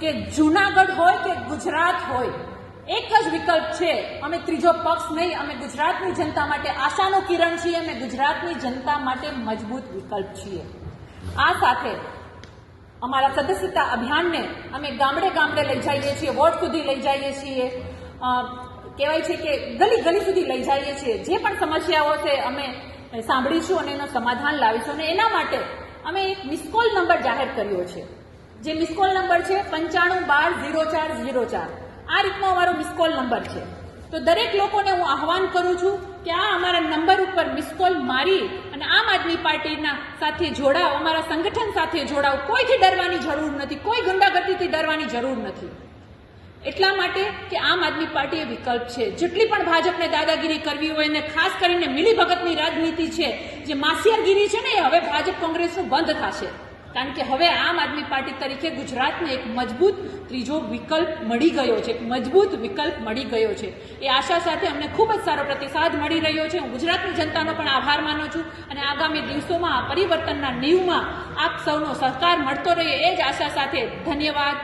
કે જૂનાગઢ હોય કે ગુજરાત હોય, એક જ વિકલ્પ છે, અમે ત્રીજો પક્ષ નહીં, અમે ગુજરાતની જનતા માટે આશાનો કિરણ છીએ, અમે ગુજરાતની જનતા માટે મજબૂત વિકલ્પ છીએ। આ સાથે અમારા સદસ્યતા અભિયાનને અમે ગામડે ગામડે લઈ જઈએ છીએ, વોર્ડ સુધી લઈ જઈએ છીએ, કહેવાય છે કે ગલી ગલી સુધી લઈ જઈએ છીએ। જે પણ સમસ્યાઓ છે અમે સાંભળીશું અને એનું સમાધાન લાવીશું અને એના માટે અમે એક મિસકોલ નંબર જાહેર કર્યો છે, જે મિસકોલ નંબર છે 95120404। આ રીતનો અમારો મિસકોલ નંબર છે। તો દરેક લોકોને હું આહવાન કરું છું કે આ અમારા નંબર ઉપર મિસકોલ મારી અને આમ આદમી પાર્ટીના સાથે જોડાઓ, અમારા સંગઠન સાથે જોડાઓ। કોઈથી ડરવાની જરૂર નથી, કોઈ ગુંડાગર્દીથી ડરવાની જરૂર નથી, એટલા માટે કે આમ આદમી પાર્ટી એ વિકલ્પ છે। જેટલી પણ ભાજપને દાદાગીરી કરવી હોય અને ખાસ કરીને મિલીભગતની રાજનીતિ છે, જે માસિયારગીરી છે ને, એ હવે ભાજપ કોંગ્રેસનું બંધ થશે, કારણ કે હવે આમ આદમી પાર્ટી તરીકે ગુજરાતને એક મજબૂત ત્રીજો વિકલ્પ મળી ગયો છે, એક મજબૂત વિકલ્પ મળી ગયો છે। એ આશા સાથે અમને ખૂબ જ સારો પ્રતિસાદ મળી રહ્યો છે। હું ગુજરાતની જનતાનો પણ આભાર માનું છું અને આગામી દિવસોમાં પરિવર્તનના નીવમાં આપ સૌનો સહકાર મળતો રહે એ જ આશા સાથે ધન્યવાદ।